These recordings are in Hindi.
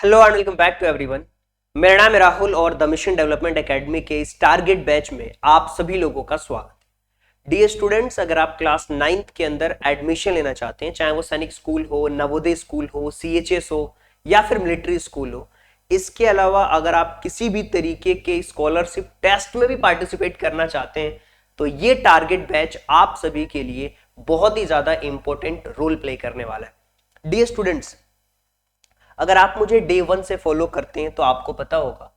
Hello and welcome back to everyone. मेरा नाम है राहुल और द मिशन डेवलपमेंट एकेडमी के इस टारगेट बैच में आप सभी लोगों का स्वागत है। डियर स्टूडेंट्स, अगर आप क्लास 9th के अंदर एडमिशन लेना चाहते हैं, चाहे वो सैनिक स्कूल हो, नवोदय स्कूल हो, सीएचएस हो या फिर मिलिट्री स्कूल हो, इसके अलावा अगर आप किसी भी तरीके के स्कॉलरशिप टेस्ट में भी पार्टिसिपेट करना चाहते हैं तो ये टारगेट बैच आप सभी के लिए बहुत ही ज्यादा इंपॉर्टेंट रोल प्ले करने वाला है। डियर स्टूडेंट्स, अगर आप मुझे डे 1 से फॉलो करते हैं तो आपको पता होगा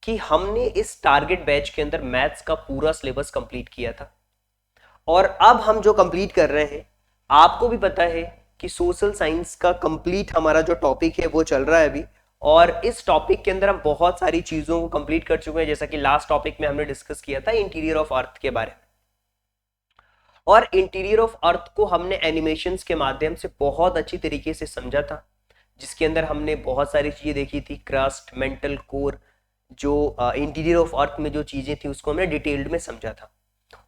कि हमने इस टारगेट बैच के अंदर मैथ्स का पूरा सिलेबस कंप्लीट किया था और अब हम जो कंप्लीट कर रहे हैं, आपको भी पता है कि सोशल साइंस का कंप्लीट हमारा जो टॉपिक है वो चल रहा है अभी। और इस टॉपिक के अंदर हम बहुत सारी चीजों को कंप्लीट कर चुके हैं, जैसा कि लास्ट टॉपिक में हमने डिस्कस किया था इंटीरियर ऑफ अर्थ के बारे में। और इंटीरियर ऑफ अर्थ को हमने एनिमेशंस के माध्यम से बहुत अच्छी तरीके से समझा था, जिसके अंदर हमने बहुत सारी चीजें देखी थी, क्रस्ट, मेंटल कोर, जो इंटीरियर ऑफ अर्थ में जो चीजें थी उसको हमने डिटेल्ड में समझा था।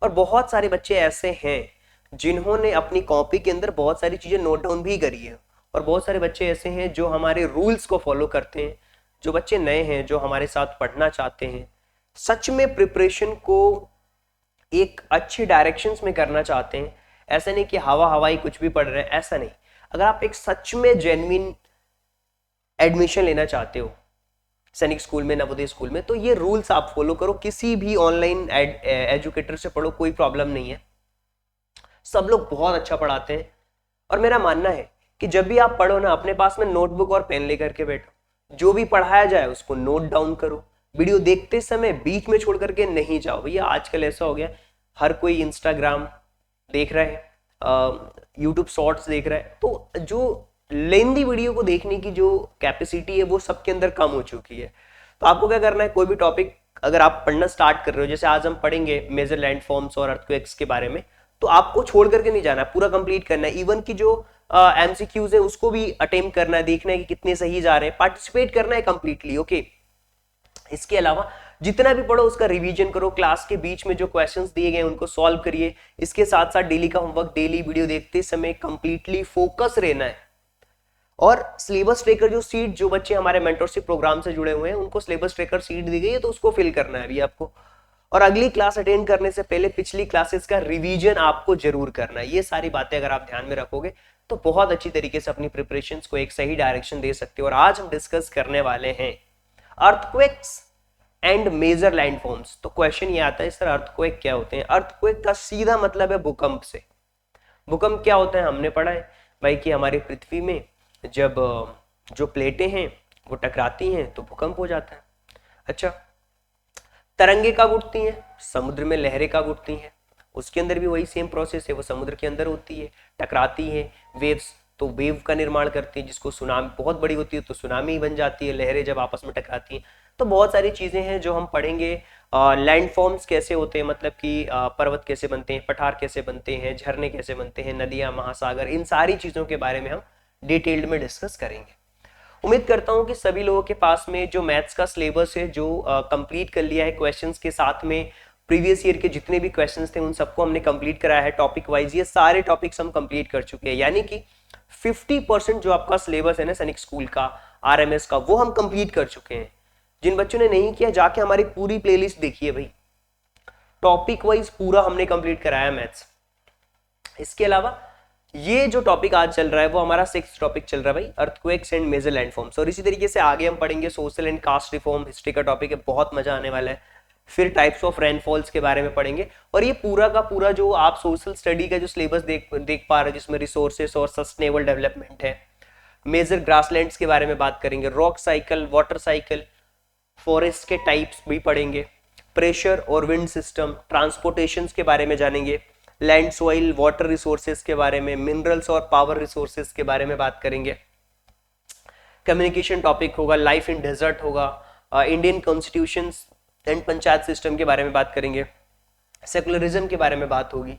और बहुत सारे बच्चे ऐसे हैं जिन्होंने अपनी कॉपी के अंदर बहुत सारी चीजें नोट डाउन भी करी है, और बहुत सारे बच्चे ऐसे हैं जो हमारे रूल्स को फॉलो करते हैं। जो बच्चे नए हैं, जो हमारे साथ पढ़ना चाहते हैं, सच में प्रिपरेशन को एक अच्छे डायरेक्शंस में करना चाहते हैं, ऐसा नहीं कि हवा हवाई कुछ भी पढ़ रहे हैं, ऐसा नहीं। अगर आप एक सच में जेन्युइन एडमिशन लेना चाहते हो सैनिक स्कूल में, नवोदय स्कूल में, तो ये रूल्स आप फॉलो करो। किसी भी ऑनलाइन एजुकेटर से पढ़ो, कोई प्रॉब्लम नहीं है, सब लोग बहुत अच्छा पढ़ाते हैं। और मेरा मानना है कि जब भी आप पढ़ो ना, अपने पास में नोटबुक और पेन लेकर के बैठो, जो भी पढ़ाया जाए उसको नोट डाउन करो। वीडियो देखते समय बीच में छोड़ करके नहीं जाओ। भैया आजकल ऐसा हो गया, हर कोई इंस्टाग्राम देख रहा है, यूट्यूब शॉर्ट्स देख रहा है, तो जो लेंदी वीडियो को देखने की जो कैपेसिटी है वो सबके अंदर कम हो चुकी है। तो आपको क्या करना है, कोई भी टॉपिक अगर आप पढ़ना स्टार्ट कर रहे हो, जैसे आज हम पढ़ेंगे मेजर लैंडफॉर्म्स और अर्थक्वेक्स के बारे में, तो आपको छोड़ करके नहीं जाना है, पूरा कंप्लीट करना है। इवन की जो एमसीक्यूज है उसको भी अटेम्प्ट करना है, देखना है कि कितने सही जा रहे हैं, पार्टिसिपेट करना है कंप्लीटली। ओके, इसके अलावा जितना भी पढ़ो उसका रिवीजन करो, क्लास के बीच में जो क्वेश्चंस दिए गए उनको सॉल्व करिए। इसके साथ साथ डेली का होमवर्क, डेली वीडियो देखते समय कंप्लीटली फोकस रहना है। और सिलेबस ट्रेकर जो सीट, जो बच्चे हमारे मेंटरशिप प्रोग्राम से जुड़े हुए हैं उनको सिलेबस ट्रेकर सीट दी गई है, तो उसको फिल करना है अभी आपको। और अगली क्लास अटेंड करने से पहले पिछली क्लासेस का रिवीजन आपको जरूर करना है। ये सारी बातें अगर आप ध्यान में रखोगे तो बहुत अच्छी तरीके से अपनी प्रिपरेशंस को एक सही डायरेक्शन दे सकते हो। और आज हम डिस्कस करने वाले हैं अर्थक्वेक्स एंड मेजर लैंडफॉर्म्स। तो क्वेश्चन ये आता है सर, अर्थक्वेक क्या होते हैं? अर्थक्वेक का सीधा मतलब है भूकंप से। भूकंप क्या होता है हमने पढ़ा है भाई, कि हमारी पृथ्वी में जब जो प्लेटें हैं वो टकराती हैं तो भूकंप हो जाता है। अच्छा, तरंगे कब उठती हैं? समुद्र में लहरें कब उठती हैं? उसके अंदर भी वही सेम प्रोसेस है, वो समुद्र के अंदर होती है, टकराती है, वेव्स, तो वेव का निर्माण करती है, जिसको सुनामी, बहुत बड़ी होती है तो सुनामी बन जाती है, लहरें जब आपस में टकराती हैं। तो बहुत सारी चीजें हैं जो हम पढ़ेंगे। लैंडफॉर्म्स कैसे होते हैं, मतलब कि पर्वत कैसे बनते हैं, पठार कैसे बनते हैं, झरने कैसे बनते हैं, नदियां, महासागर, इन सारी चीजों के बारे में हम डिटेल्ड में डिस्कस करेंगे। उम्मीद करता हूं कि सभी लोगों के पास में जो मैथ्स का सिलेबस है, जो कंप्लीट कर लिया है, क्वेश्चंस के साथ में प्रीवियस ईयर के जितने भी क्वेश्चंस थे उन सबको हमने कंप्लीट कराया है टॉपिक वाइज। ये सारे टॉपिक्स हम कंप्लीट कर चुके हैं, यानी कि 50% जो आपका सिलेबस है ना सैनिक स्कूल का, आरएमएस का, वो हम कंप्लीट कर चुके हैं। जिन बच्चों ने नहीं किया, जाके हमारी पूरी प्लेलिस्ट देखिए भाई, टॉपिक वाइज पूरा हमने कंप्लीट कराया मैथ्स। इसके अलावा ये जो टॉपिक आज चल रहा है वो हमारा 6th टॉपिक चल रहा है भाई, अर्थक्वेक्स एंड मेजर लैंडफॉर्म्स। और इसी तरीके से आगे हम पढ़ेंगे social and caste reform, history का टॉपिक है, बहुत मजा आने वाला है। फिर टाइप्स ऑफ रेनफॉल्स के बारे में पढ़ेंगे। और ये पूरा का पूरा जो आप सोशल स्टडी का जो सिलेबस देख पा रहे हैं, जिसमें रिसोर्सेस और सस्टेनेबल डेवलपमेंट है, मेजर ग्रासलैंड्स के बारे में बात करेंगे, rock cycle, water cycle, forest के टाइप्स भी पढ़ेंगे, प्रेशर और विंड सिस्टम, ट्रांसपोर्टेशन के बारे में जानेंगे, लैंड, सॉइल, वाटर रिसोर्सेज के बारे में, मिनरल्स और पावर रिसोर्सेज के बारे में बात करेंगे। कम्युनिकेशन टॉपिक होगा, लाइफ इन डेजर्ट होगा, Indian constitution and panchayat system के बारे में बात करेंगे, सेकुलरिज्म के बारे में बात होगी,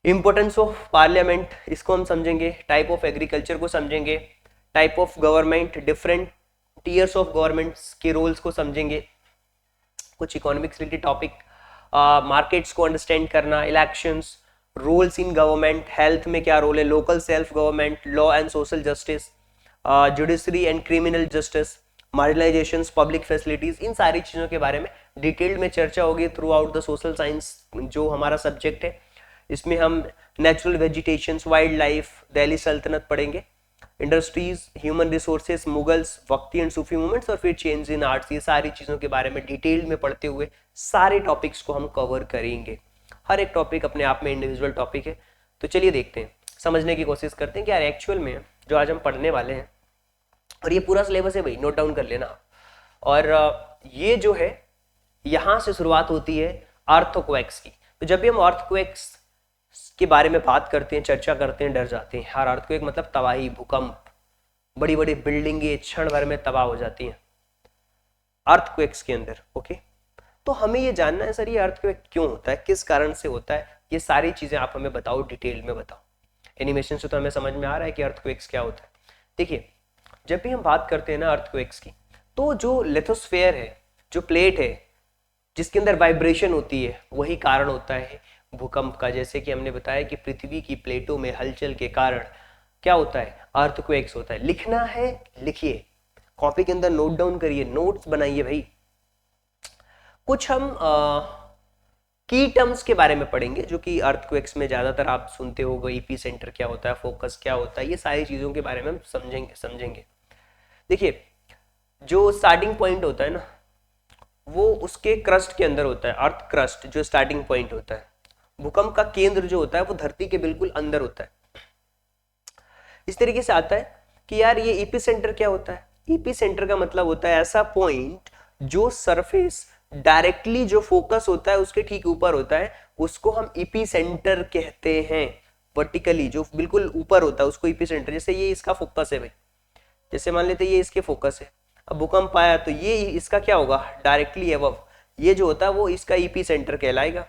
इंपोर्टेंस ऑफ पार्लियामेंट, इसको हम समझेंगे, टाइप ऑफ एग्रीकल्चर को समझेंगे, type of government, different tiers of governments के रोल्स को समझेंगे, कुछ इकोनॉमिक्स रिलेटेड टॉपिक, मार्केट्स को अंडरस्टैंड करना, elections, roles in government, health में क्या रोल है, local self government, law and social justice, judiciary and criminal justice, marginalisation, public facilities, इन सारी चीज़ों के बारे में डिटेल्ड में चर्चा होगी throughout the social science जो हमारा सब्जेक्ट है। इसमें हम natural vegetation, wild life, Delhi सल्तनत पढ़ेंगे, इंडस्ट्रीज, ह्यूमन रिसोर्सेज, मुगल्स, वक्ती एंड सूफी मूवमेंट्स और फिर चेंज इन आर्ट्स। ये सारी चीज़ों के बारे में डिटेल में पढ़ते हुए सारे टॉपिक्स को हम कवर करेंगे। हर एक टॉपिक अपने आप में इंडिविजुअल टॉपिक है। तो चलिए देखते हैं, समझने की कोशिश करते हैं कि यार एक्चुअल में जो आज हम पढ़ने वाले हैं, और ये पूरा सिलेबस है भाई, नोट डाउन कर लेना। और ये जो है यहाँ से शुरुआत होती है अर्थक्वेक्स की। तो जब भी हम अर्थक्वेक्स के बारे में बात करते हैं, चर्चा करते हैं, डर जाते हैं। हर अर्थक्वेक मतलब तबाही, भूकंप, बड़ी बड़ी बिल्डिंगें क्षण भर में तबाह हो जाती हैं अर्थक्वेक्स के अंदर। ओके, तो हमें ये जानना है सर ये अर्थक्वेक क्यों होता है, किस कारण से होता है, ये सारी चीजें आप हमें बताओ, डिटेल में बताओ। एनिमेशन से तो हमें समझ में आ रहा है कि अर्थक्वेक्स क्या होता है। देखिए, जब भी हम बात करते हैं ना अर्थक्वेक्स की, तो जो लिथोस्फीयर है, जो प्लेट है जिसके अंदर वाइब्रेशन होती है, वही कारण होता है भूकंप का। जैसे कि हमने बताया कि पृथ्वी की प्लेटों में हलचल के कारण क्या होता है, अर्थक्वेक्स होता है। लिखना है लिखिए, कॉपी के अंदर नोट डाउन करिए, नोट्स बनाइए भाई। कुछ हम की टर्म्स के बारे में पढ़ेंगे जो कि अर्थक्वेक्स में ज्यादातर आप सुनते हो, एपी सेंटर क्या होता है, फोकस क्या होता है, ये सारी चीजों के बारे में हम समझेंगे। देखिए, जो स्टार्टिंग पॉइंट होता है ना, वो उसके क्रस्ट के अंदर होता है, अर्थ क्रस्ट जो स्टार्टिंग पॉइंट होता है। भूकंप का केंद्र जो होता है वो धरती के बिल्कुल अंदर होता है। इस तरीके से आता है कि यार ये एपी सेंटर क्या होता है। एपी सेंटर का मतलब होता है ऐसा पॉइंट जो सरफेस डायरेक्टली जो फोकस होता है उसके ठीक ऊपर होता है, उसको हम एपी सेंटर कहते हैं। वर्टिकली जो बिल्कुल ऊपर होता है उसको एपी सेंटर। जैसे ये इसका फोकस है भाई, जैसे मान लेते ये इसके फोकस है, अब भूकंप आया तो ये इसका क्या होगा, डायरेक्टली एबव, ये जो होता है वो इसका एपी सेंटर कहलाएगा।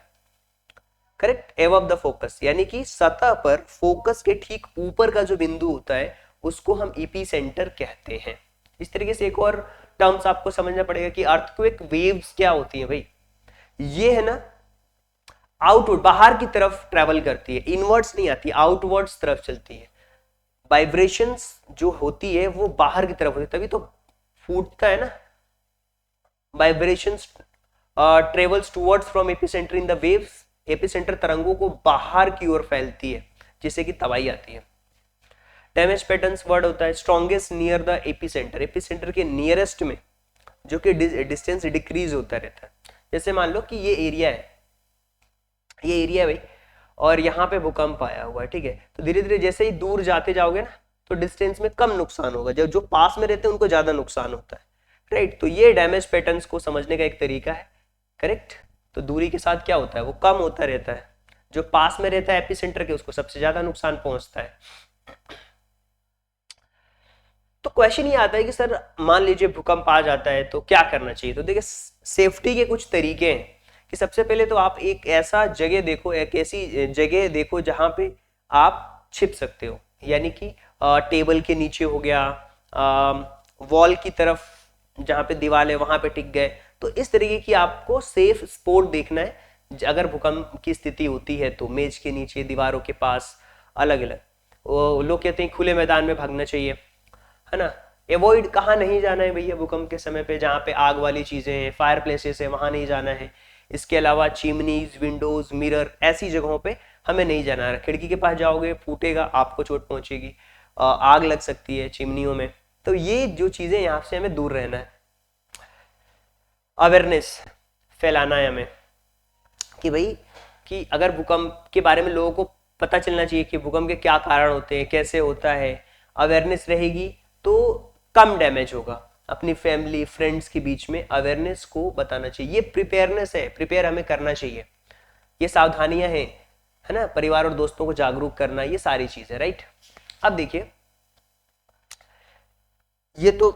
करेक्ट, एबव द फोकस, यानी कि सतह पर फोकस के ठीक ऊपर का जो बिंदु होता है उसको हम एपी सेंटर कहते हैं। इस तरीके से एक और टर्म्स आपको समझना पड़ेगा कि अर्थक्वेक वेव्स क्या होती है भाई। ये है ना आउटवर्ड, बाहर की तरफ ट्रेवल करती है, इनवर्ड्स नहीं आती, आउटवर्ड्स तरफ चलती है। वाइब्रेशंस जो होती है वो बाहर की तरफ होती है, तभी तो फूटता है ना। Vibrations travels towards from epicentre in the waves. Epicentre तरंगों को बाहर की ओर फैलती है जिससे कि तबाही आती है। डैमेज पैटर्न्स वर्ड होता है strongest near the epicentre, epicentre के नियरेस्ट में, जो कि डिस्टेंस डिक्रीज होता रहता है। जैसे मान लो कि ये एरिया है, ये एरिया है भाई, और यहाँ पे भूकंप आया हुआ है, ठीक है, तो धीरे धीरे जैसे ही दूर जाते जाओगे ना तो डिस्टेंस में कम नुकसान होगा, जब जो पास में रहते हैं उनको ज्यादा नुकसान होता है, राइट। तो ये डैमेज पैटर्न्स को समझने का एक तरीका है, करेक्ट। तो दूरी के साथ क्या होता है, वो कम होता रहता है, जो पास में रहता है एपिसेंटर के उसको सबसे ज्यादा नुकसान पहुंचता है। तो क्वेश्चन ये आता है कि सर मान लीजिए भूकंप आ जाता है तो क्या करना चाहिए। तो देखिए, सेफ्टी के कुछ तरीके हैं कि सबसे पहले तो आप एक ऐसा जगह देखो, एक ऐसी जगह देखो जहां पे आप छिप सकते हो, यानी कि टेबल के नीचे हो गया, वॉल की तरफ जहां पे दीवार है वहां पे टिक गए। तो इस तरीके की आपको सेफ स्पॉट देखना है अगर भूकंप की स्थिति होती है तो। मेज के नीचे, दीवारों के पास, अलग अलग। लोग कहते हैं खुले मैदान में भागना चाहिए, है ना। एवॉइड कहाँ नहीं जाना है भैया भूकंप के समय पे, जहाँ पे आग वाली चीजें हैं, फायर प्लेसेस है, वहां नहीं जाना है। इसके अलावा चिमनीज, विंडोज, मिरर, ऐसी जगहों पे हमें नहीं जाना है। खिड़की के पास जाओगे फूटेगा, आपको चोट पहुंचेगी, आग लग सकती है चिमनियों में। तो ये जो चीजें यहाँ से हमें दूर रहना है। अवेयरनेस फैलाना है हमें कि भाई कि अगर भूकंप के बारे में लोगों को पता चलना चाहिए कि भूकंप के क्या कारण होते हैं, कैसे होता है। अवेयरनेस रहेगी तो कम डैमेज होगा। अपनी फैमिली, फ्रेंड्स के बीच में अवेयरनेस को बताना चाहिए। ये प्रिपेयरनेस है, प्रिपेयर हमें करना चाहिए। ये सावधानियां हैं, है ना, परिवार और दोस्तों को जागरूक करना, ये सारी चीजें, राइट। अब देखिए, ये तो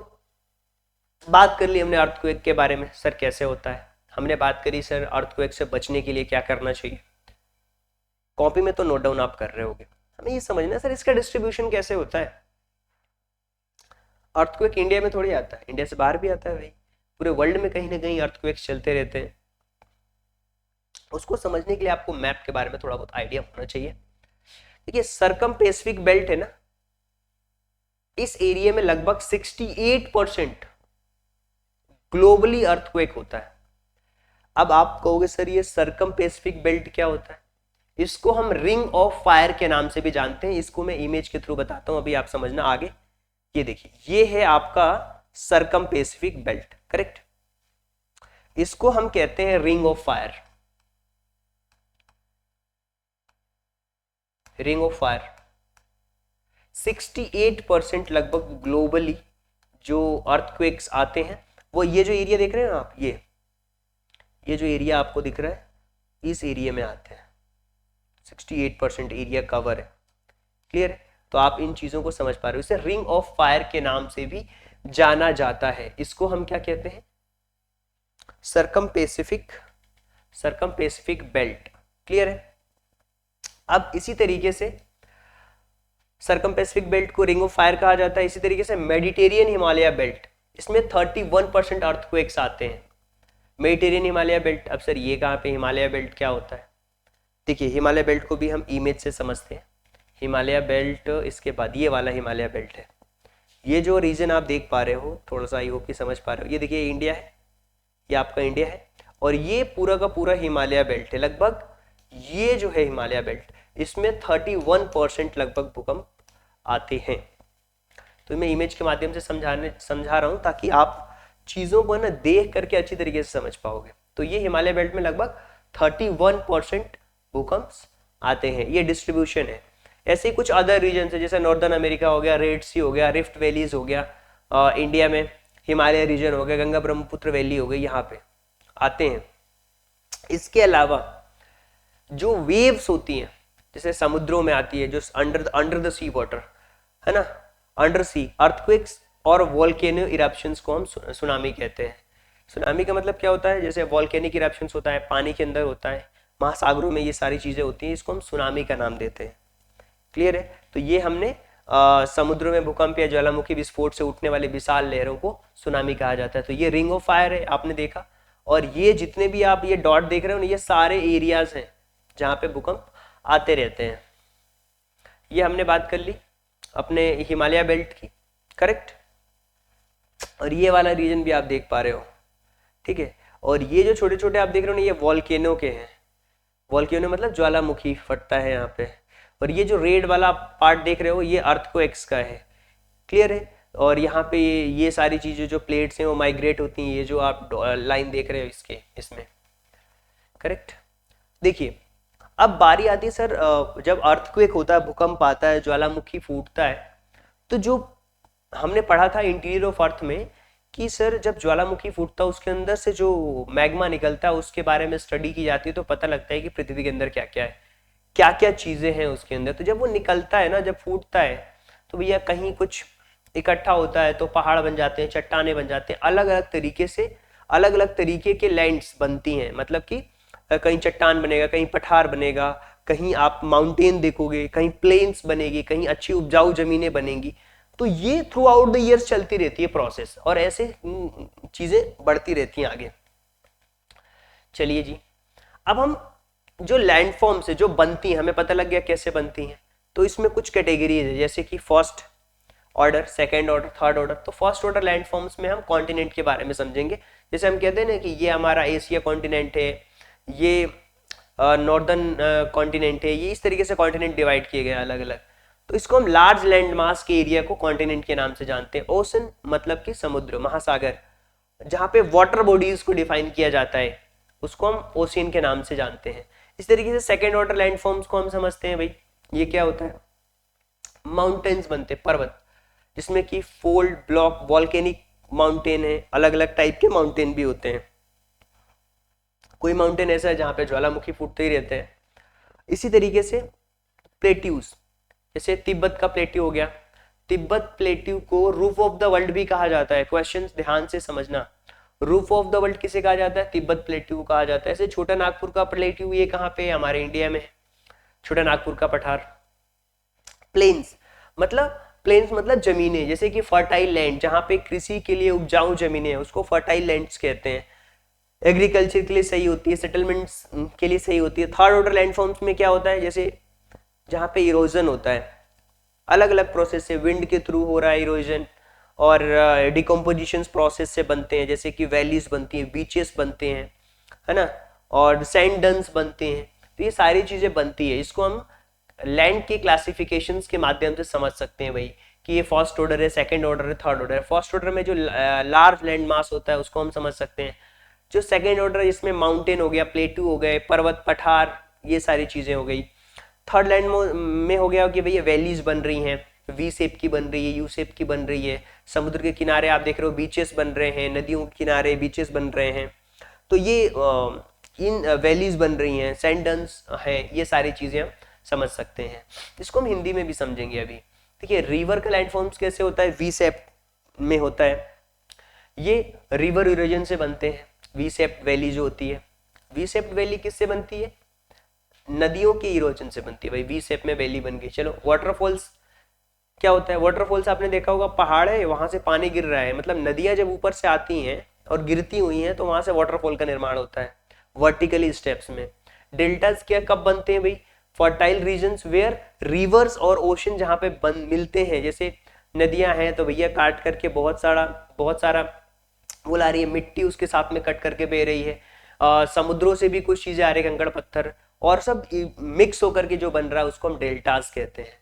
बात कर ली हमने अर्थक्वेक के बारे में, सर कैसे होता है। हमने बात करी सर अर्थक्वेक से बचने के लिए क्या करना चाहिए। कॉपी में तो नोट डाउन आप कर रहे होगे। हमें ये समझना है सर इसका डिस्ट्रीब्यूशन कैसे होता है। अर्थक्वेक इंडिया में थोड़ी आता है, इंडिया से बाहर भी आता है भाई। पूरे वर्ल्ड में कहीं ना कहीं अर्थक्वेक्स चलते रहते हैं। उसको समझने के लिए आपको मैप के बारे में थोड़ा बहुत आइडिया होना चाहिए। देखिए, सरकम पैसिफिक बेल्ट है ना, इस एरिया में लगभग 68% ग्लोबली अर्थक्वेक होता है। अब आप कहोगे सर ये सरकम पैसिफिक बेल्ट क्या होता है? इसको हम रिंग ऑफ फायर के नाम से भी जानते हैं। इसको मैं इमेज के थ्रू बताता हूं, अभी आप समझना आगे। ये देखिए, ये है आपका सरकम पैसिफिक बेल्ट, करेक्ट। इसको हम कहते हैं ring of fire. Ring of fire 68% लगभग ग्लोबली जो अर्थक्वेक्स आते हैं वो ये जो एरिया देख रहे हैं आप, ये जो एरिया आपको दिख रहा है, इस एरिया में आते हैं। 68% एरिया कवर है, क्लियर है? तो आप इन चीजों को समझ पा रहे हो। इसे रिंग ऑफ फायर के नाम से भी जाना जाता है। इसको हम क्या कहते हैं? सरकम पैसिफिक बेल्ट, क्लियर है? अब इसी तरीके से सरकम पैसिफिक बेल्ट को रिंग ऑफ फायर कहा जाता है। इसी तरीके से मेडिटेरियन हिमालय बेल्ट, इसमें 31% अर्थक्वेक्स आते हैं। मेडिटेरियन हिमालय बेल्ट, अब सर ये कहाँ पे हिमालय बेल्ट क्या होता है? देखिए, हिमालय बेल्ट को भी हम इमेज से समझते हैं। हिमालय बेल्ट, इसके बाद ये वाला हिमालय बेल्ट है। ये जो रीजन आप देख पा रहे हो, थोड़ा सा आई होप कि समझ पा रहे हो। ये देखिए इंडिया है, ये आपका इंडिया है, और ये पूरा का पूरा हिमालय बेल्ट है। लगभग ये जो है हिमालय बेल्ट, इसमें 31% लगभग भूकंप आते हैं। तो मैं इमेज के माध्यम से समझा रहा हूं ताकि आप चीजों को ना देख करके अच्छी तरीके से समझ पाओगे। तो ये हिमालय बेल्ट में लगभग 31% भूकंप आते हैं। ये डिस्ट्रीब्यूशन है। ऐसे ही कुछ अदर रीजन है, जैसे नॉर्दर्न अमेरिका हो गया, रेड सी हो गया, रिफ्ट वैलीज हो गया, इंडिया में हिमालय रीजन हो गया, गंगा ब्रह्मपुत्र वैली हो गई, यहाँ पे आते हैं। इसके अलावा जो वेव्स होती हैं, जैसे समुद्रों में आती है, जो अंडर द सी वाटर है ना, अंडर सी अर्थक्वेक्स और वोल्केनो इरप्शंस को हम सुनामी कहते हैं। सुनामी का मतलब क्या होता है? जैसे वोल्केनिक इरप्शंस होता है, पानी के अंदर होता है, महासागरों में ये सारी चीजें होती हैं, इसको हम सुनामी का नाम देते हैं, क्लियर है? तो ये हमने समुद्र में भूकंप या ज्वालामुखी विस्फोट से उठने वाली विशाल लहरों को सुनामी कहा जाता है। तो ये रिंग ऑफ फायर है, आपने देखा। और ये जितने भी आप ये डॉट देख रहे हो ना, ये सारे एरियाज हैं जहाँ पे भूकंप आते रहते हैं। ये हमने बात कर ली अपने हिमालय बेल्ट की, करेक्ट। और ये वाला रीजन भी आप देख पा रहे हो, ठीक है। और ये जो छोटे छोटे आप देख रहे हो ना, ये वॉल्केनो के हैं। वॉल्केनो मतलब ज्वालामुखी फटता है यहाँ पे। और ये जो रेड वाला पार्ट देख रहे हो, ये अर्थक्वेक्स का है, क्लियर है। और यहाँ पे ये सारी चीजें जो प्लेट्स हैं वो माइग्रेट होती हैं, ये जो आप लाइन देख रहे हो इसमें, करेक्ट। देखिए, अब बारी आती है सर, जब अर्थक्वेक होता है, भूकंप आता है, ज्वालामुखी फूटता है, तो जो हमने पढ़ा था इंटीरियर ऑफ अर्थ में कि सर जब ज्वालामुखी फूटता है उसके अंदर से जो मैग्मा निकलता है उसके बारे में स्टडी की जाती है, तो पता लगता है कि पृथ्वी के अंदर क्या क्या है, क्या क्या चीजें हैं उसके अंदर। तो जब वो निकलता है ना, जब फूटता है, तो भैया कहीं कुछ इकट्ठा होता है तो पहाड़ बन जाते हैं, चट्टाने बन जाते हैं, अलग अलग तरीके से अलग अलग तरीके के लैंड्स बनती हैं। मतलब कि कहीं चट्टान बनेगा, कहीं पठार बनेगा, कहीं आप माउंटेन देखोगे, कहीं प्लेन्स बनेगी, कहीं अच्छी उपजाऊ जमीनें बनेंगी। तो ये थ्रू आउट द ईयर्स चलती रहती है प्रोसेस, और ऐसे चीजें बढ़ती रहती हैं आगे। चलिए जी, अब हम जो लैंडफॉर्म्स है जो बनती हैं, हमें पता लग गया कैसे बनती हैं। तो इसमें कुछ कैटेगरीज है, जैसे कि first order, second order, third order. तो फर्स्ट ऑर्डर लैंडफॉर्म्स में हम कॉन्टिनेंट के बारे में समझेंगे। जैसे हम कहते हैं ना कि ये हमारा एशिया कॉन्टिनेंट है, ये नॉर्दर्न कॉन्टिनेंट है, ये इस तरीके से कॉन्टिनेंट डिवाइड किए गए अलग अलग। तो इसको हम लार्ज लैंड मास के एरिया को कॉन्टिनेंट के नाम से जानते हैं। ओशन मतलब कि समुद्र, महासागर, जहाँ पे वाटर बॉडीज को डिफाइन किया जाता है उसको हम ओशियन के नाम से जानते हैं। इस तरीके से सेकेंड ऑर्डर लैंडफॉर्म्स को हम समझते हैं, भाई ये क्या होता है, माउंटेन्स बनते हैं, पर्वत, जिसमें कि फोल्ड, ब्लॉक, वॉल्केनिक माउंटेन है, अलग अलग टाइप के माउंटेन भी होते हैं। कोई माउंटेन ऐसा है जहाँ पे ज्वालामुखी फूटते ही रहते हैं। इसी तरीके से प्लेट्यूज, जैसे तिब्बत का प्लेट्यू हो गया। तिब्बत प्लेट्यू को रूफ ऑफ द वर्ल्ड भी कहा जाता है। क्वेश्चंस ध्यान से समझना, रूफ ऑफ द वर्ल्ड किसे कहा जाता है? तिब्बत प्लेट्यू को कहा जाता है। ऐसे छोटा नागपुर का प्लेट्यू, ये कहाँ पे? हमारे इंडिया में, छोटा नागपुर का पठार। प्लेन्स मतलब जमीनें, जैसे कि फर्टाइल लैंड, जहाँ पे कृषि के लिए उपजाऊ जमीनें हैं उसको फर्टाइल लैंड्स कहते हैं। एग्रीकल्चर के लिए सही होती है, सेटलमेंट्स के लिए सही होती है। थर्ड ऑर्डर लैंडफॉर्म्स में क्या होता है? जैसे जहाँ पे इरोजन होता है, अलग अलग प्रोसेस से, विंड के थ्रू हो रहा है इरोजन, और डिकम्पोजिशन प्रोसेस से बनते हैं, जैसे कि वैलीज बनती हैं, बीचेस बनते हैं, है ना, और सैंड डन्स बनते हैं। तो ये सारी चीजें बनती है, इसको हम लैंड के क्लासिफिकेशंस के माध्यम से समझ सकते हैं भाई, कि ये फर्स्ट ऑर्डर है, सेकंड ऑर्डर है, थर्ड ऑर्डर है। फर्स्ट ऑर्डर में जो लार्ज लैंड मास होता है उसको हम समझ सकते हैं। जो सेकंड ऑर्डर है इसमें माउंटेन हो गया, प्लेटू हो गए, पर्वत पठार, ये सारी चीजें हो गई। थर्ड लैंड में हो गया कि भैया वैलीज बन रही हैं, वी शेप की बन रही है, यू शेप की बन रही है, समुद्र के किनारे आप देख रहे हो बीचेस बन रहे हैं, नदियों के किनारे बीचेस बन रहे हैं। तो ये इन वैलीज बन रही हैं, सैंड डन्स है, ये सारी चीजें हम समझ सकते हैं। इसको हम हिंदी में भी समझेंगे अभी। देखिए रिवर का लैंडफॉर्म्स कैसे होता है, वी शेप में होता है। ये रिवर इरोजन से बनते हैं, वी शेप वैली जो होती है। वी शेप वैली किससे बनती है, नदियों के इरोजन से बनती है भाई, वी शेप में वैली बन गई। चलो वाटरफॉल्स क्या होता है, वाटरफॉल्स आपने देखा होगा, पहाड़ है वहां से पानी गिर रहा है, मतलब नदियां जब ऊपर से आती हैं और गिरती हुई हैं तो वहां से वाटरफॉल का निर्माण होता है वर्टिकली स्टेप्स में। डेल्टास क्या कब बनते हैं भाई, फर्टाइल रीजन्स वेयर रिवर्स और ओशन जहां पे मिलते हैं, जैसे नदियां हैं तो भैया काट करके बहुत सारा वो ला रही है, मिट्टी उसके साथ में कट करके बह रही है, समुद्रों से भी कुछ चीजें आ रही है, कंकड़ पत्थर, और सब मिक्स होकर के जो बन रहा है उसको हम डेल्टास कहते हैं,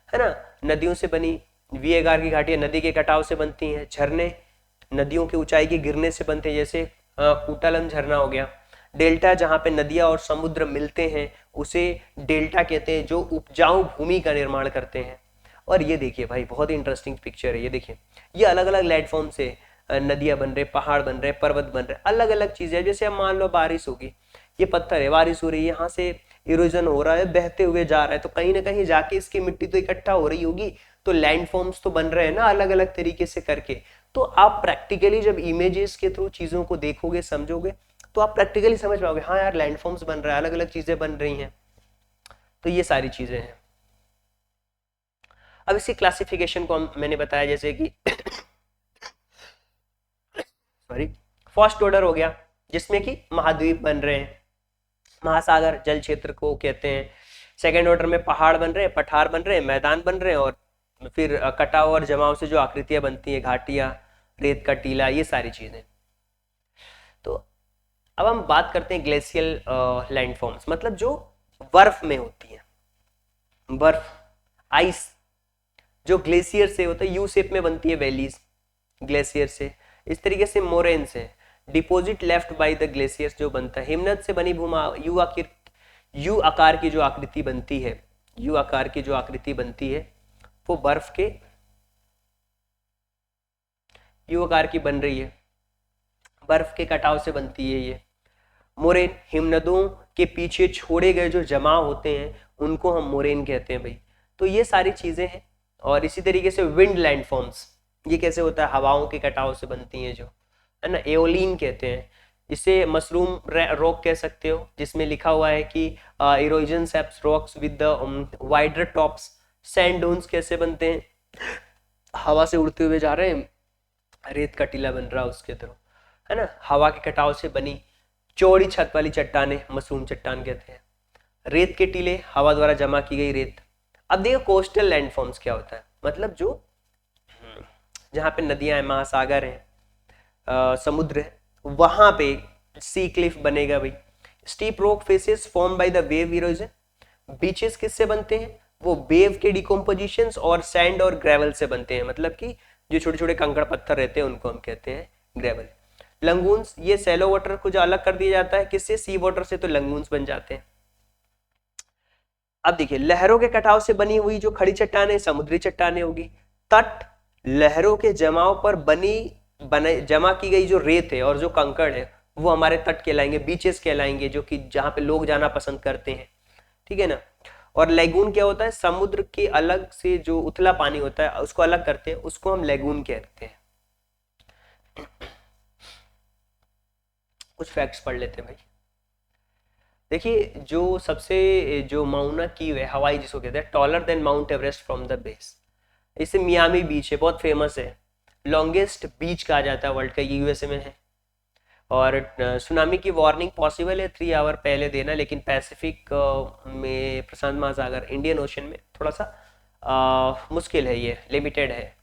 है ना। नदियों से बनी वी आकार की घाटियां नदी के कटाव से बनती हैं। झरने नदियों की ऊंचाई के गिरने से बनते हैं, जैसे कूटालम झरना हो गया। डेल्टा जहां पे नदियां और समुद्र मिलते हैं उसे डेल्टा कहते हैं, जो उपजाऊ भूमि का निर्माण करते हैं। और ये देखिए भाई बहुत ही इंटरेस्टिंग पिक्चर है, ये देखिए ये अलग अलग प्लेटफॉर्म से नदियां बन रहे, पहाड़ बन रहे, पर्वत बन रहे, अलग अलग चीजें। जैसे अब मान लो बारिश होगी, ये पत्थर है, बारिश हो रही है, यहाँ से इरोजन हो रहा है, बहते हुए जा रहा है, तो कहीं ना कहीं जाके इसकी मिट्टी तो इकट्ठा हो रही होगी, तो लैंडफॉर्म्स तो बन रहे हैं ना अलग अलग तरीके से करके। तो आप प्रैक्टिकली जब इमेजेस के थ्रू चीजों को देखोगे, समझोगे, तो आप प्रैक्टिकली समझ पाओगे, हाँ यार लैंडफॉर्म्स बन रहा है, अलग अलग चीजें बन रही हैं। तो ये सारी चीजें हैं। अब इसी क्लासिफिकेशन को मैंने बताया, जैसे कि सॉरी, फर्स्ट ऑर्डर हो गया जिसमें कि महाद्वीप बन रहे हैं, महासागर जल क्षेत्र को कहते हैं। सेकेंड ऑर्डर में पहाड़ बन रहे हैं, पठार बन रहे हैं, मैदान बन रहे हैं, और फिर कटाव और जमाव से जो आकृतियां बनती हैं, घाटियां, रेत का टीला, ये सारी चीजें। तो अब हम बात करते हैं ग्लेशियल लैंडफॉर्म्स, मतलब जो बर्फ में होती है, बर्फ, आइस, जो ग्लेशियर से होता है, यू शेप में बनती है वैलीज ग्लेशियर से। इस तरीके से मोरेन्स है, deposit left by the glaciers जो बनता है। हिमनद से बनी भूमा, यू आकार की जो आकृति बनती है, यू आकार की जो आकृति बनती है वो बर्फ के यू आकार की बन रही है, बर्फ के कटाव से बनती है ये। मोरेन, हिमनदों के पीछे छोड़े गए जो जमाव होते हैं उनको हम मोरेन कहते हैं भाई। तो ये सारी चीजें हैं। और इसी तरीके से विंड लैंडफॉर्म्स, ये कैसे होता है, हवाओं के कटाव से बनती हैं जो, है ना, एओलिन कहते हैं। इसे मशरूम रॉक कह सकते हो, जिसमें लिखा हुआ है कि erosion ceps rocks with the wider tops. Sand dunes कैसे बनते हैं, हवा से उड़ते हुए जा रहे हैं, रेत का टीला बन रहा है उसके थ्रू, है ना, हवा के कटाव से बनी चौड़ी छत वाली चट्टाने मशरूम चट्टान कहते हैं। रेत के टीले, हवा द्वारा जमा की गई रेत। अब देखो कोस्टल लैंडफॉर्म्स क्या होता है, मतलब जो जहाँ पे नदियां हैं, महासागर हैं, समुद्र है, वहां पे सी क्लिफ बनेगा भाई। Steep rock faces form by the wave erosion. Beaches किससे बनते हैं, वो वेव के डिकम्पोजिशन और सैंड और ग्रेवल से बनते हैं, मतलब कि जो छोटे छोटे कंकड़ पत्थर रहते हैं उनको हम कहते हैं ग्रेवल। लंगून्स, ये सैलो वाटर को जो अलग कर दिया जाता है किससे, सी वाटर से, तो लंगून्स बन जाते हैं। अब देखिए लहरों के कटाव से बनी हुई जो खड़ी चट्टाने समुद्री चट्टाने होगी। तट, लहरों के जमाव पर जमा की गई जो रेत है और जो कंकड़ है वो हमारे तट कहलाएंगे, बीचेस कहलाएंगे, जो कि जहां पे लोग जाना पसंद करते हैं, ठीक है ना। और लेगून क्या होता है, समुद्र के अलग से जो उथला पानी होता है उसको अलग करते हैं, उसको हम लेगून कहते हैं। कुछ फैक्ट्स पढ़ लेते हैं भाई। देखिए जो माउना कीव है, हवाई जिसको कहते हैं, taller than mount Everest from the base. इसे मियामी बीच है, बहुत फेमस है, लॉन्गेस्ट बीच कहा जाता है वर्ल्ड का, यूएसए में है। और सुनामी की वार्निंग पॉसिबल है 3 आवर पहले देना, लेकिन पैसिफिक में, प्रशांत महासागर, इंडियन ओशन में थोड़ा सा मुश्किल है, ये लिमिटेड है।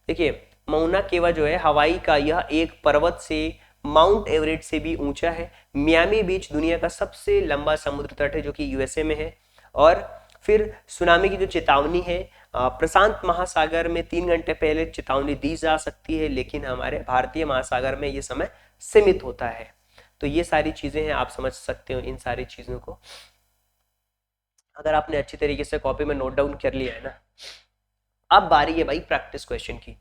देखिए मौना केवा जो है हवाई का यह एक पर्वत से माउंट एवरेस्ट से भी ऊंचा है। मियामी बीच दुनिया का सबसे लंबा समुद्र तट है जो कि यूएसए में है। और फिर सुनामी की जो चेतावनी है, प्रशांत महासागर में 3 घंटे पहले चेतावनी दी जा सकती है, लेकिन हमारे भारतीय महासागर में ये समय सीमित होता है। तो ये सारी चीजें हैं, आप समझ सकते हो इन सारी चीजों को, अगर आपने अच्छी तरीके से कॉपी में नोट डाउन कर लिया है ना। अब बारी है भाई प्रैक्टिस क्वेश्चन की,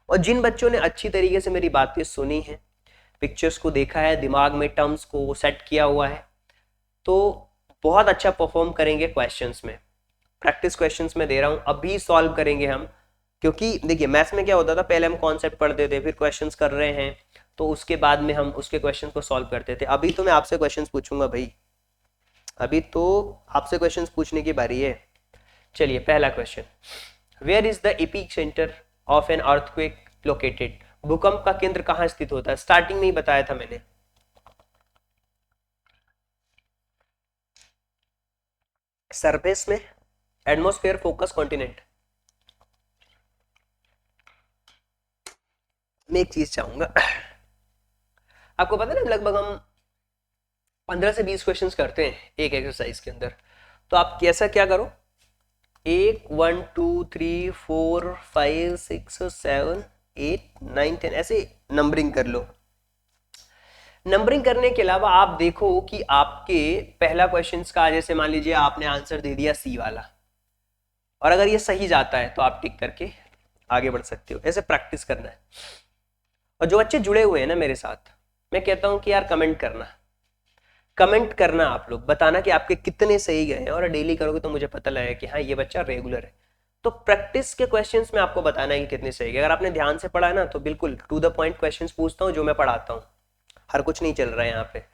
और जिन बच्चों ने अच्छी तरीके से मेरी बातें सुनी हैं, पिक्चर्स को देखा है, दिमाग में टर्म्स को सेट किया हुआ है, तो बहुत अच्छा परफॉर्म करेंगे क्वेश्चंस में। प्रैक्टिस क्वेश्चंस में दे रहा हूं, अभी सॉल्व करेंगे हम, क्योंकि देखिए मैथ्स में क्या होता था, पहले हम कॉन्सेप्ट पढ़ते थे, फिर क्वेश्चंस कर रहे हैं, तो उसके बाद में हम उसके क्वेश्चन को सॉल्व करते थे। अभी तो मैं आपसे क्वेश्चंस पूछूंगा भाई, अभी तो आपसे क्वेश्चंस पूछने की बारी है। चलिए पहला question, where is the epicentre of an earthquake located? भूकंप का केंद्र कहां स्थित होता है? स्टार्टिंग में ही बताया था मैंने, सरफेस में, एटमॉस्फेयर, फोकस, कॉन्टिनेंट। मैं एक चीज चाहूंगा, आपको पता है ना लगभग हम 15 से 20 क्वेश्चंस करते हैं एक एक्सरसाइज के अंदर, तो आप कैसा क्या करो, 1 1 2 3 4 5 6 7 8 9 10 ऐसे नंबरिंग कर लो। नंबरिंग करने के अलावा आप देखो कि आपके पहला क्वेश्चन का, जैसे मान लीजिए आपने आंसर दे दिया सी वाला, और अगर ये सही जाता है तो आप टिक करके आगे बढ़ सकते हो। ऐसे प्रैक्टिस करना है। और जो बच्चे जुड़े हुए हैं ना मेरे साथ, मैं कहता हूं कि यार कमेंट करना, कमेंट करना, आप लोग बताना कि आपके कितने सही गए हैं, और डेली करोगे तो मुझे पता लगेगा कि हाँ ये बच्चा रेगुलर है। तो प्रैक्टिस के क्वेश्चंस में आपको बताना है कि कितने सही गए। अगर आपने ध्यान से पढ़ा है ना, तो बिल्कुल टू द पॉइंट क्वेश्चंस पूछता हूँ जो मैं पढ़ाता हूँ, हर कुछ नहीं चल रहा है यहाँ पे।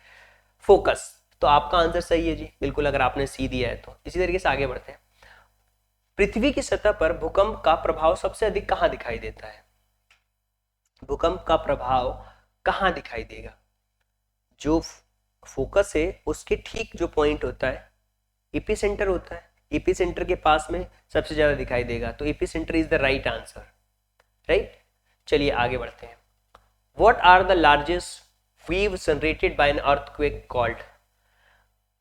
फोकस, तो आपका आंसर सही है जी, बिल्कुल, अगर आपने सी दिया है तो। इसी तरीके से आगे बढ़ते हैं। पृथ्वी की सतह पर भूकंप का प्रभाव सबसे अधिक कहां दिखाई देता है? भूकंप का प्रभाव कहां दिखाई देगा? जो फोकस है उसके ठीक जो पॉइंट होता है, एपिसेंटर होता है, एपिसेंटर के पास में सबसे ज्यादा दिखाई देगा, तो epicentre is the right answer, right. चलिए आगे बढ़ते हैं। What are the largest wave generated by an earthquake called?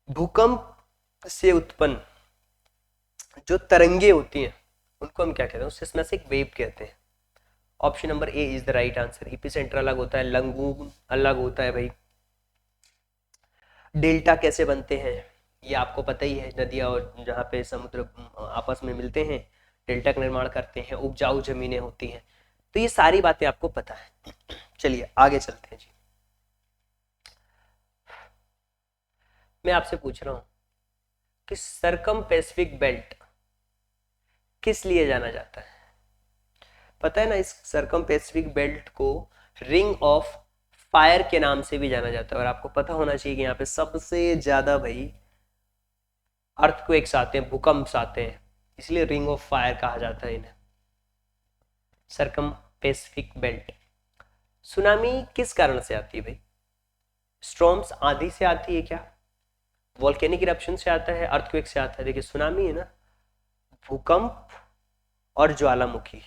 भूकंप से उत्पन्न जो तरंगे होती हैं उनको हम क्या कहते हैं? उससे इसमें से एक वेव कहते हैं। Option number A is the right answer. Epicentre अलग होता है, लंगून अलग होता है भाई। डेल्टा कैसे बनते हैं ये आपको पता ही है, नदियां और जहाँ पे समुद्र आपस में मिलते हैं डेल्टा का निर्माण करते हैं, उपजाऊ जमीनें होती हैं, तो ये सारी बातें आपको पता है। चलिए आगे चलते हैं जी। मैं आपसे पूछ रहा हूं कि सरकम पैसिफिक बेल्ट किस लिए जाना जाता है? पता है ना, इस सरकम पैसिफिक बेल्ट को रिंग ऑफ फायर के नाम से भी जाना जाता है। और आपको पता होना चाहिए कि यहाँ पे सबसे ज्यादा भाई अर्थक्वेक्स आते हैं, भूकंप आते हैं, इसलिए रिंग ऑफ फायर कहा जाता है इन्हें, सरकम पैसिफिक बेल्ट। सुनामी किस कारण से आती है भाई? स्टॉर्म्स आंधी से आती है क्या? वोल्केनिक इरप्शन से आता है? अर्थक्वेक से आता है? देखिए सुनामी है ना, भूकंप और ज्वालामुखी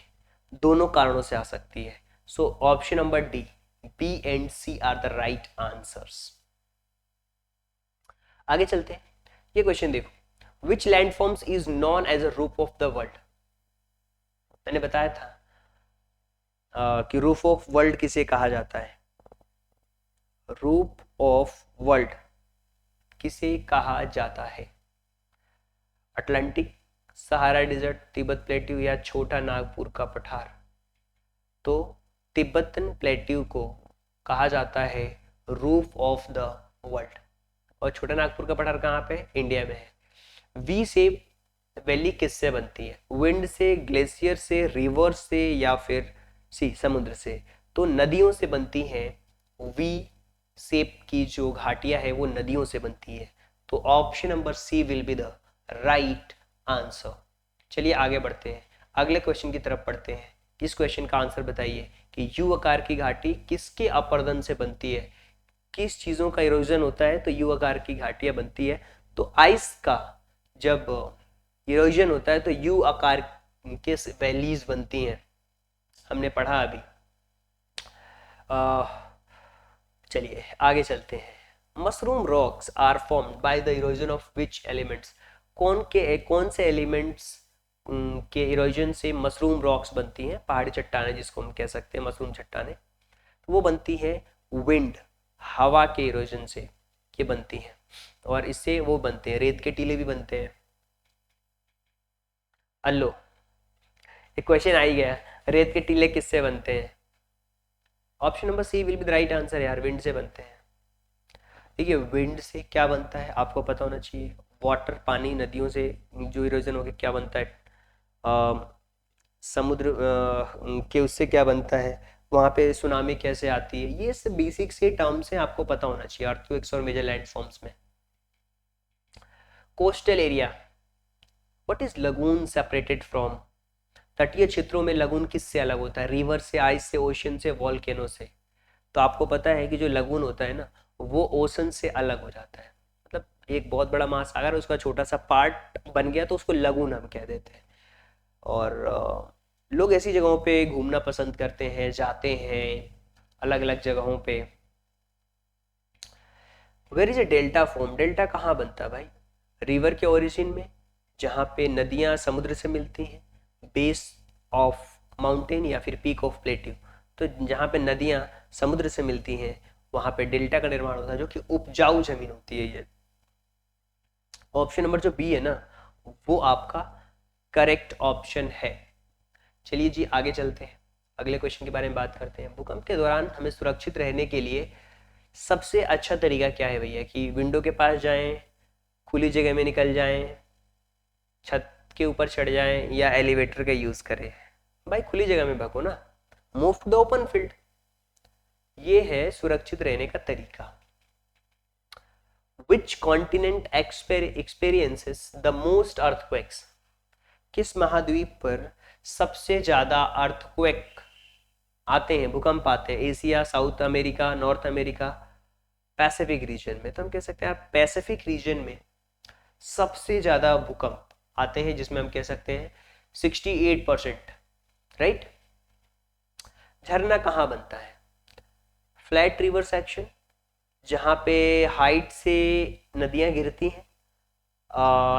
दोनों कारणों से आ सकती है। So option number D, B and C are the right answers. आगे चलते हैं। ये क्वेश्चन देखो, which landforms is known as a roof of the world? मैंने बताया था कि रूफ ऑफ वर्ल्ड किसे कहा जाता है? रूफ ऑफ वर्ल्ड किसे कहा जाता है? Atlantic, Sahara desert, Tibet plateau या छोटा नागपुर का पठार? तो तिब्बतन प्लेट्यू को कहा जाता है रूफ ऑफ द वर्ल्ड। और छोटा नागपुर का पठार कहाँ पे? इंडिया में है। वी शेप वैली किससे बनती है? विंड से, ग्लेशियर से, रिवर से या फिर समुद्र से? तो नदियों से बनती हैं। वी शेप की जो घाटियां है वो नदियों से बनती है। तो option number C will be the right answer. चलिए आगे बढ़ते हैं, अगले क्वेश्चन की तरफ पढ़ते हैं। इस क्वेश्चन का आंसर बताइए कि यू आकार की घाटी किसके अपर्दन से बनती है? किस चीजों का इरोजन होता है तो यू आकार की घाटियां बनती है? तो आइस का जब इरोजन होता है तो यू आकार किस वैलीज बनती हैं, हमने पढ़ा अभी। चलिए आगे चलते हैं। Mushroom rocks are formed by the erosion of which elements, कौन से एलिमेंट्स के इरोजन से मशरूम रॉक्स बनती हैं, पहाड़ी चट्टानें जिसको हम कह सकते हैं मशरूम चट्टानें, तो वो बनती है विंड, हवा के इरोजन से ये बनती हैं। और इससे वो बनते हैं, रेत के टीले भी बनते हैं। अल्लो एक क्वेश्चन आ ही गया, रेत के टीले किससे बनते हैं? Option number C will be the right answer यार, विंड से बनते हैं। देखिए विंड से क्या बनता है आपको पता होना चाहिए, वाटर, पानी, नदियों से जो इरोजन हो गया क्या बनता है, समुद्र के उससे क्या बनता है, वहाँ पे सुनामी कैसे आती है, ये सब बेसिक से टर्म्स हैं, आपको पता होना चाहिए अर्थक्वेक्स और मेजर लैंडफॉर्म्स में। Coastal area, what is lagoon separated from, तटीय क्षेत्रों में लगून किससे अलग होता है, रिवर से, आइस से, ओशन से, वॉल्केनो से। तो आपको पता है कि जो लगून होता है ना वो ओशन से अलग हो जाता है, मतलब एक बहुत बड़ा महासागर उसका छोटा सा पार्ट बन गया तो उसको लगून हम कह देते हैं। और लोग ऐसी जगहों पे घूमना पसंद करते हैं, जाते हैं अलग अलग जगहों पे। Where is a delta form, delta कहाँ बनता है भाई, रिवर के ओरिजिन में जहाँ पे नदियाँ समुद्र से मिलती हैं, बेस ऑफ माउंटेन या फिर पीक ऑफ प्लेट्यू, तो जहाँ पे नदियाँ समुद्र से मिलती हैं वहाँ पे डेल्टा का निर्माण होता है जो कि उपजाऊ जमीन होती है। ये ऑप्शन नंबर जो बी है ना वो आपका करेक्ट ऑप्शन है। चलिए जी आगे चलते हैं, अगले क्वेश्चन के बारे में बात करते हैं। भूकंप के दौरान हमें सुरक्षित रहने के लिए सबसे अच्छा तरीका क्या है भैया, कि विंडो के पास जाएं, खुली जगह में निकल जाएं, छत के ऊपर चढ़ जाएं, या एलिवेटर का यूज करें? भाई खुली जगह में भागो ना, move to the open field, ये है सुरक्षित रहने का तरीका। Which continent experiences the most earthquakes, किस महाद्वीप पर सबसे ज्यादा अर्थक्वेक आते हैं, भूकंप आते हैं, Asia, south America, north America, Pacific region में? तो हम कह सकते हैं पैसिफिक रीजन में सबसे ज्यादा भूकंप आते हैं, जिसमें हम कह सकते हैं 68%, राइट। झरना कहाँ बनता है, फ्लैट रिवर सेक्शन जहाँ पे हाइट से नदियाँ गिरती हैं,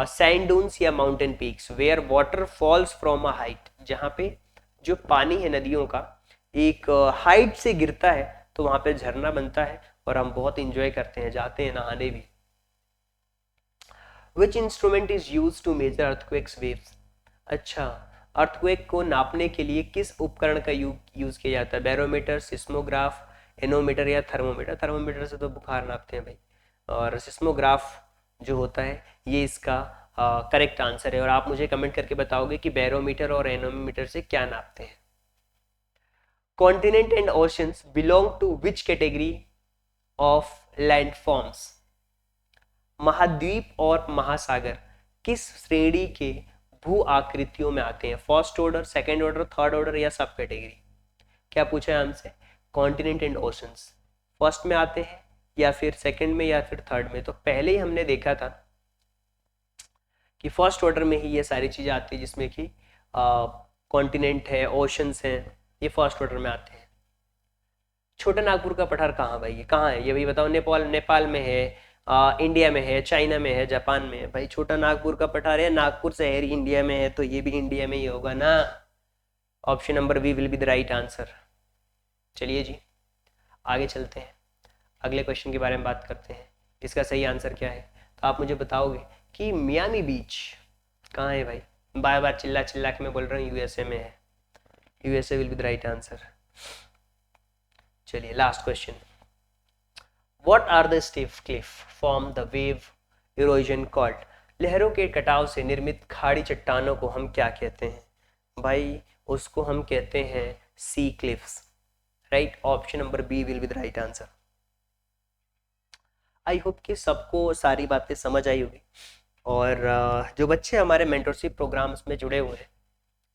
सैंड डून्स या mountain peaks where water falls from a height, जहाँ पे जो पानी है नदियों का एक हाइट से गिरता है तो वहाँ पे झरना बनता है और हम बहुत इंजॉय करते हैं, जाते हैं नहाने भी। Which instrument is use to measure earthquakes waves, अच्छा अर्थक्वेक को नापने के लिए किस उपकरण का यूज किया जाता है, बैरोमीटर, सिस्मोग्राफ, एनोमीटर या थर्मोमीटर? थर्मोमीटर से तो बुखार नापते हैं भाई, और सिस्मोग्राफ जो होता है ये इसका करेक्ट आंसर है। और आप मुझे कमेंट करके बताओगे कि बैरोमीटर और एनोमीटर से क्या नापते हैं। Continent and oceans belong to which category of landforms, महाद्वीप और महासागर किस श्रेणी के भू आकृतियों में आते हैं, first order, second order, third order या सब कैटेगरी? क्या पूछा है हमसे, कॉन्टिनेंट एंड ओशंस फर्स्ट में आते हैं या फिर सेकंड में या फिर थर्ड में? तो पहले ही हमने देखा था कि फर्स्ट ऑर्डर में ही ये सारी चीजें आती है, जिसमें कि कॉन्टिनेंट है, ओशंस हैं, ये फर्स्ट ऑर्डर में आते हैं। छोटा नागपुर का पठार कहाँ भाई, ये कहाँ है ये भी बताओ, नेपाल में है, इंडिया में है, चाइना में है, जापान में है? भाई छोटा नागपुर का पठार है, नागपुर शहर इंडिया में है तो ये भी इंडिया में ही होगा ना। Option number B will be the right answer. चलिए जी आगे चलते हैं, अगले क्वेश्चन के बारे में बात करते हैं, इसका सही आंसर क्या है। तो आप मुझे बताओगे कि मियामी बीच कहाँ है भाई, बार बार चिल्ला चिल्ला के मैं बोल रहा हूँ यूएसए में है, USA will be the right answer. चलिए last question, what are the stiff cliff form the wave erosion called, लहरों के कटाव से निर्मित खाड़ी चट्टानों को हम क्या कहते हैं? भाई उसको हम कहते हैं sea cliffs, right. Option number B will be the right answer. I hope कि सबको सारी बातें समझ आई होगी, और जो बच्चे हमारे मेंटरशिप प्रोग्राम्स में जुड़े हुए हैं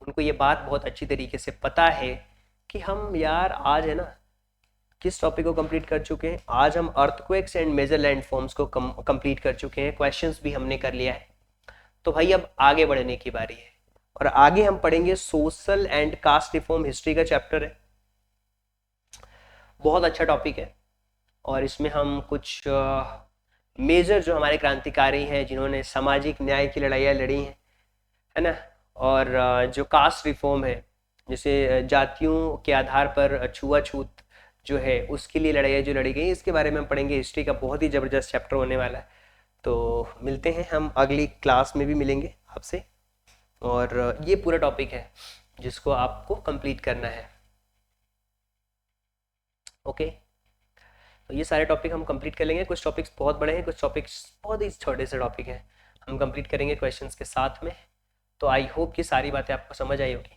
उनको ये बात बहुत अच्छी तरीके से पता है कि हम यार आज है ना किस टॉपिक को कंप्लीट कर चुके हैं। आज हम अर्थक्वेक्स एंड मेजर लैंडफॉर्म्स को कंप्लीट कर चुके हैं, क्वेश्चंस भी हमने कर लिया है। तो भाई अब आगे बढ़ने की बारी है, और आगे हम पढ़ेंगे social and caste reform, history का चैप्टर है, बहुत अच्छा टॉपिक है। और इसमें हम कुछ मेजर जो हमारे क्रांतिकारी हैं जिन्होंने सामाजिक न्याय की लड़ाइयाँ लड़ी हैं, है ना, और जो कास्ट रिफॉर्म है, जैसे जातियों के आधार पर छुआछूत जो है उसके लिए लड़ाइयाँ जो लड़ी गई, इसके बारे में हम पढ़ेंगे। हिस्ट्री का बहुत ही ज़बरदस्त चैप्टर होने वाला है। तो मिलते हैं हम अगली क्लास में भी मिलेंगे आपसे, और ये पूरा टॉपिक है जिसको आपको कंप्लीट करना है। ओके, तो ये सारे टॉपिक हम कंप्लीट कर लेंगे। कुछ टॉपिक्स बहुत बड़े हैं, कुछ टॉपिक्स बहुत ही छोटे से टॉपिक हैं, हम कंप्लीट करेंगे क्वेश्चंस के साथ में। तो आई होप कि सारी बातें आपको समझ आई होगी।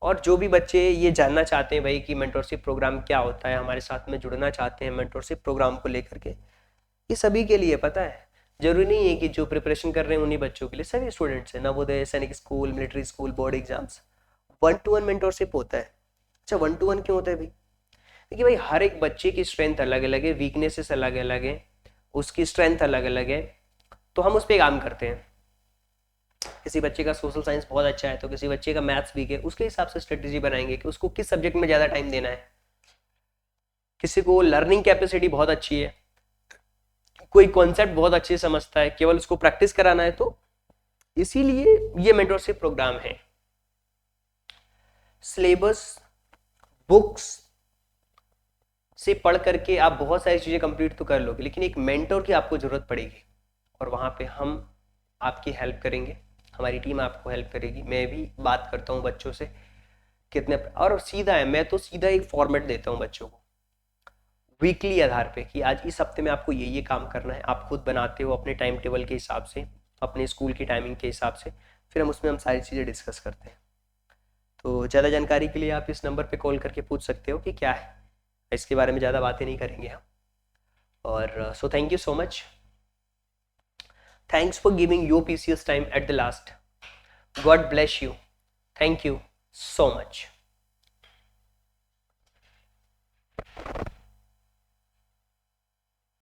और जो भी बच्चे ये जानना चाहते हैं भाई कि मेंटोरशिप प्रोग्राम क्या होता है, हमारे साथ में जुड़ना चाहते हैं मेंटोरशिप प्रोग्राम को लेकर के, ये सभी के लिए पता है। जरूरी नहीं है कि जो प्रिपरेशन कर रहे हैं उन्हीं बच्चों के लिए, सभी स्टूडेंट्स हैं, नवोदय, सैनिक school, military school, board exams, 1-to-1 mentorship होता है। अच्छा, 1-to-1 क्यों होता है भाई? देखिए भाई, हर एक बच्चे की स्ट्रेंथ अलग अलग है, वीकनेसेस अलग अलग है, उसकी स्ट्रेंथ अलग अलग है, तो हम उस पर काम करते हैं। किसी बच्चे का सोशल साइंस बहुत अच्छा है तो किसी बच्चे का मैथ्स वीक है, उसके हिसाब से स्ट्रेटेजी बनाएंगे कि उसको किस सब्जेक्ट में ज़्यादा टाइम देना है। किसी को लर्निंग कैपेसिटी बहुत अच्छी है, कोई कॉन्सेप्ट बहुत अच्छे से समझता है, केवल उसको प्रैक्टिस कराना है, तो इसीलिए ये मेंटरशिप प्रोग्राम है। सिलेबस, बुक्स से पढ़ करके आप बहुत सारी चीज़ें कंप्लीट तो कर लोगे, लेकिन एक मेंटर की आपको ज़रूरत पड़ेगी, और वहाँ पे हम आपकी हेल्प करेंगे, हमारी टीम आपको हेल्प करेगी। मैं भी बात करता हूँ बच्चों से कितने, और सीधा है, मैं तो सीधा एक फॉर्मेट देता हूँ बच्चों को वीकली आधार पे कि आज इस हफ्ते में आपको ये काम करना है। आप खुद बनाते हो अपने टाइम टेबल के हिसाब से, अपने स्कूल की टाइमिंग के हिसाब से, फिर हम उसमें सारी चीज़ें डिस्कस करते हैं। तो ज़्यादा जानकारी के लिए आप इस नंबर पे कॉल करके पूछ सकते हो कि क्या है, इसके बारे में ज़्यादा बातें नहीं करेंगे हम। और so thank you so much, thanks for giving your precious time at the last. God bless you, thank you so much.